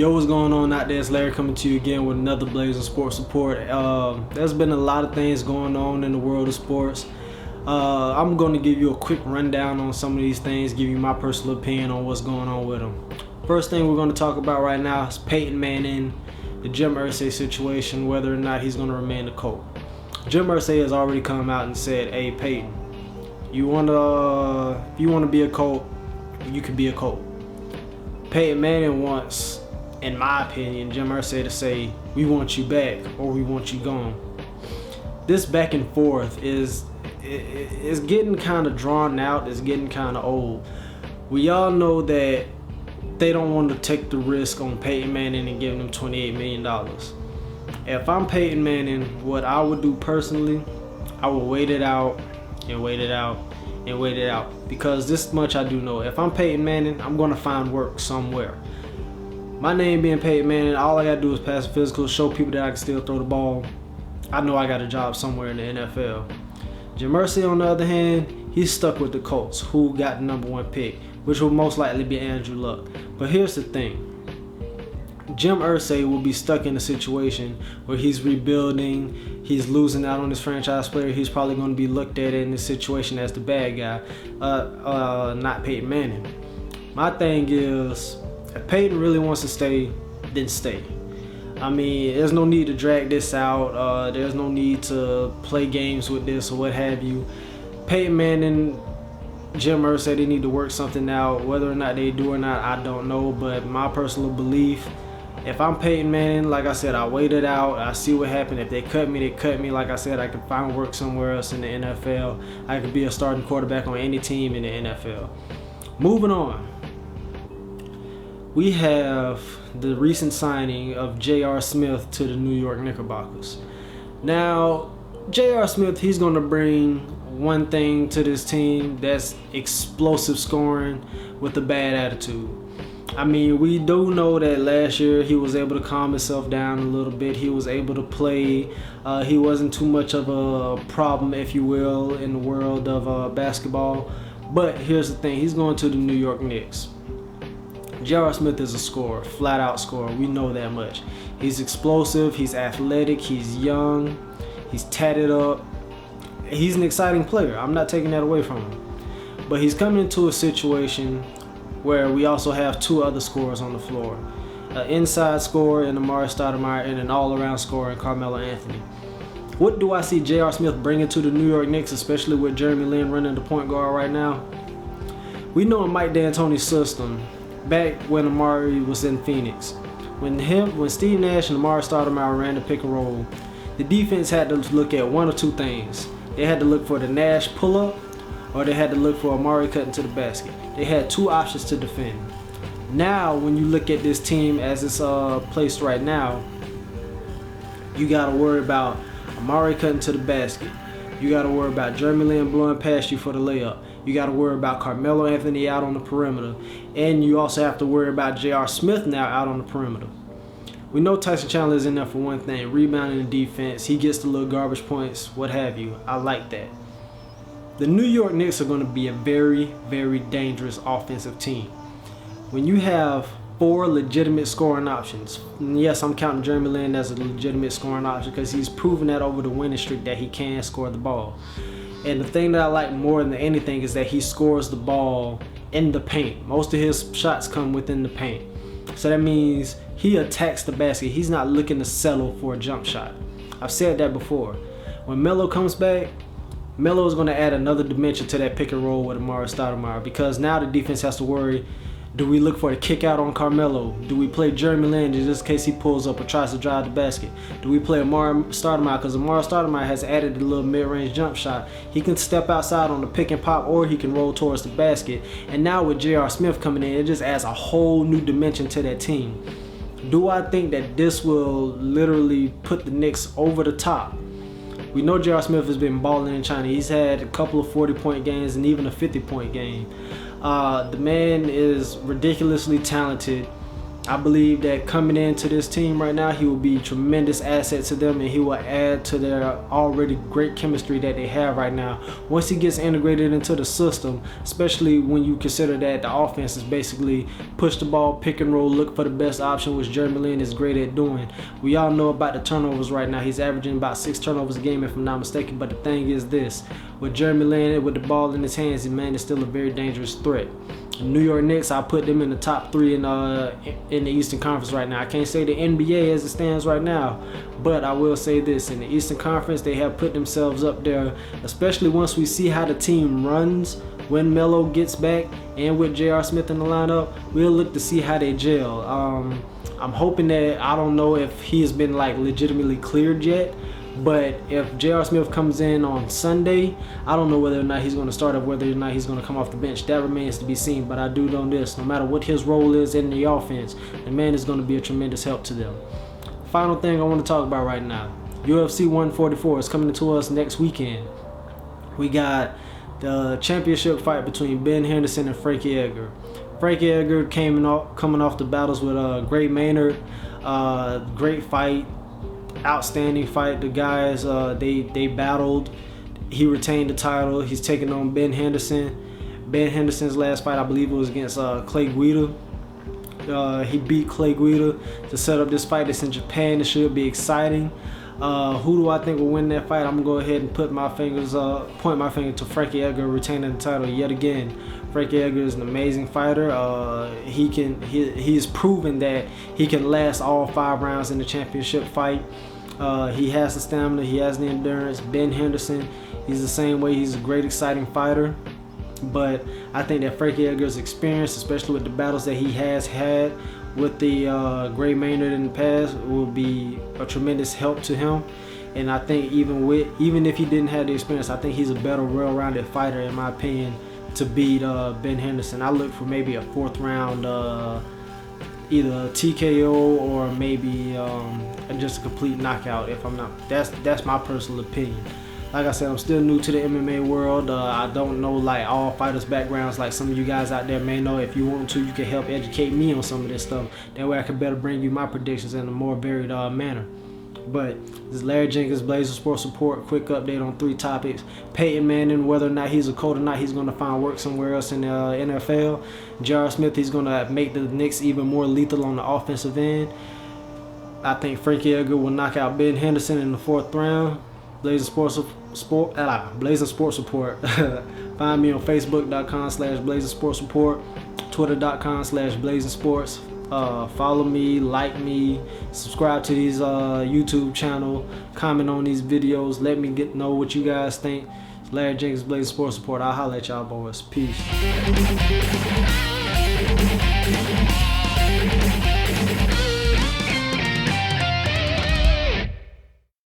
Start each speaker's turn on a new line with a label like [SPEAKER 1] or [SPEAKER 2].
[SPEAKER 1] Yo, what's going on out there? It's Larry coming to you again with another Blazing Sports Report. There's been a lot of things going on in the world of sports. I'm going to give you a quick rundown on some of these things, give you my personal opinion on what's going on with them. First thing we're going to talk about right now is Peyton Manning, the Jim Irsay situation, whether or not he's going to remain the Colt. Jim Irsay has already come out and said, "Hey Peyton, if you want to be a Colt, you can be a Colt." Peyton Manning wants, in my opinion, Jim Irsay to say, "We want you back," or "We want you gone." This back and forth is getting kind of drawn out. It's getting kind of old. We all know that they don't want to take the risk on Peyton Manning and giving him $28 million. If I'm Peyton Manning, what I would do personally, I would wait it out and wait it out and wait it out. Because this much I do know. If I'm Peyton Manning, I'm going to find work somewhere. My name being Peyton Manning, all I got to do is pass a physical, show people that I can still throw the ball. I know I got a job somewhere in the NFL. Jim Irsay, on the other hand, he's stuck with the Colts, who got the #1 pick, which will most likely be Andrew Luck. But here's the thing. Jim Irsay will be stuck in a situation where he's rebuilding, he's losing out on his franchise player. He's probably going to be looked at in this situation as the bad guy, not Peyton Manning. My thing is, if Peyton really wants to stay, then stay. I mean, there's no need to drag this out. There's no need to play games with this or what have you. Peyton Manning, Jim Irsay, they need to work something out. Whether or not they do or not, I don't know. But my personal belief, if I'm Peyton Manning, like I said, I wait it out. I see what happens. If they cut me, they cut me. Like I said, I can find work somewhere else in the NFL. I could be a starting quarterback on any team in the NFL. Moving on. We have the recent signing of J.R. Smith to the New York Knickerbockers. Now, J.R. Smith, he's going to bring one thing to this team, that's explosive scoring with a bad attitude. I mean, we do know that last year he was able to calm himself down a little bit. He was able to play. He wasn't too much of a problem, if you will, in the world of basketball. But here's the thing. He's going to the New York Knicks. J.R. Smith is a scorer, flat out scorer. We know that much. He's explosive, he's athletic, he's young, he's tatted up. He's an exciting player. I'm not taking that away from him. But he's coming into a situation where we also have two other scorers on the floor. An inside scorer in Amari Stoudemire and an all-around scorer in Carmelo Anthony. What do I see J.R. Smith bringing to the New York Knicks, especially with Jeremy Lin running the point guard right now? We know in Mike D'Antoni's system, back when Amari was in Phoenix, when Steve Nash and Amari Stoudemire ran the pick and roll, the defense had to look at one or two things. They had to look for the Nash pull-up, or they had to look for Amari cutting to the basket. They had two options to defend. Now, when you look at this team as it's placed right now, you got to worry about Amari cutting to the basket. You got to worry about Jeremy Lin blowing past you for the layup. You got to worry about Carmelo Anthony out on the perimeter. And you also have to worry about J.R. Smith now out on the perimeter. We know Tyson Chandler is in there for one thing, rebounding and defense. He gets the little garbage points, what have you. I like that. The New York Knicks are going to be a very, very dangerous offensive team. When you have four legitimate scoring options, and yes, I'm counting Jeremy Lin as a legitimate scoring option because he's proven that over the winning streak that he can score the ball. And the thing that I like more than anything is that he scores the ball in the paint. Most of his shots come within the paint. So that means he attacks the basket. He's not looking to settle for a jump shot. I've said that before. When Melo comes back, Melo is going to add another dimension to that pick and roll with Amari Stoudemire, because now the defense has to worry, do we look for a kick out on Carmelo? Do we play Jeremy Lin just in case he pulls up or tries to drive the basket? Do we play Amari Stoudemire? Because Amari Stoudemire has added a little mid-range jump shot. He can step outside on the pick and pop, or he can roll towards the basket. And now with J.R. Smith coming in, it just adds a whole new dimension to that team. Do I think that this will literally put the Knicks over the top? We know J.R. Smith has been balling in China. He's had a couple of 40-point games and even a 50-point game. The man is ridiculously talented. I believe that coming into this team right now, he will be a tremendous asset to them, and he will add to their already great chemistry that they have right now. Once he gets integrated into the system, especially when you consider that the offense is basically push the ball, pick and roll, look for the best option, which Jeremy Lin is great at doing. We all know about the turnovers right now. He's averaging about 6 turnovers a game, if I'm not mistaken. But the thing is this, with Jeremy Lin with the ball in his hands, the man is still a very dangerous threat. New York Knicks, I put them in the top 3 in the Eastern Conference right now. I can't say the NBA as it stands right now, but I will say this: in the Eastern Conference, they have put themselves up there, especially once we see how the team runs when Melo gets back and with J.R. Smith in the lineup. We'll look to see how they gel. I'm hoping that, I don't know if he has been like legitimately cleared yet, but if J.R. Smith comes in on Sunday, I don't know whether or not he's going to start or whether or not he's going to come off the bench. That remains to be seen. But I do know this: no matter what his role is in the offense, the man is going to be a tremendous help to them. Final thing I want to talk about right now: UFC 144 is coming to us next weekend. We got the championship fight between Ben Henderson and Frankie Edgar. Frankie Edgar coming off the battles with Gray Maynard. Great fight. Outstanding fight. The guys, they battled. He retained the title. He's taking on Ben Henderson. Ben Henderson's last fight, I believe it was against Clay Guida. He beat Clay Guida to set up this fight. It's in Japan. It should be exciting. Who do I think will win that fight? I'm gonna go ahead and point my finger to Frankie Edgar retaining the title yet again. Frankie Edgar is an amazing fighter. He's proven that he can last all 5 rounds in the championship fight. He has the stamina, he has the endurance. Ben Henderson, he's the same way. He's a great, exciting fighter. But I think that Frankie Edgar's experience, especially with the battles that he has had with the Gray Maynard in the past, will be a tremendous help to him. And I think even if he didn't have the experience, I think he's a better, well-rounded fighter, in my opinion, to beat Ben Henderson. I look for maybe a 4th round, either a TKO or maybe just a complete knockout. If I'm not, that's my personal opinion. Like I said, I'm still new to the MMA world. I don't know like all fighters' backgrounds like some of you guys out there may know. If you want to, you can help educate me on some of this stuff. That way I can better bring you my predictions in a more varied manner. But this is Larry Jenkins, Blazer Sports Report. Quick update on 3 topics. Peyton Manning, whether or not he's a Colt or not, he's going to find work somewhere else in the NFL. J.R. Smith, he's going to make the Knicks even more lethal on the offensive end. I think Frankie Edgar will knock out Ben Henderson in the 4th round. Blazer Sports Report. Find me on Facebook.com/Blazer Sports Report, Twitter.com/Blazer Sports. Follow me, like me, subscribe to these YouTube channel, comment on these videos. Let me know what you guys think. It's Larry Jenkins, Blazer Sports Report. I'll holler at y'all boys. Peace.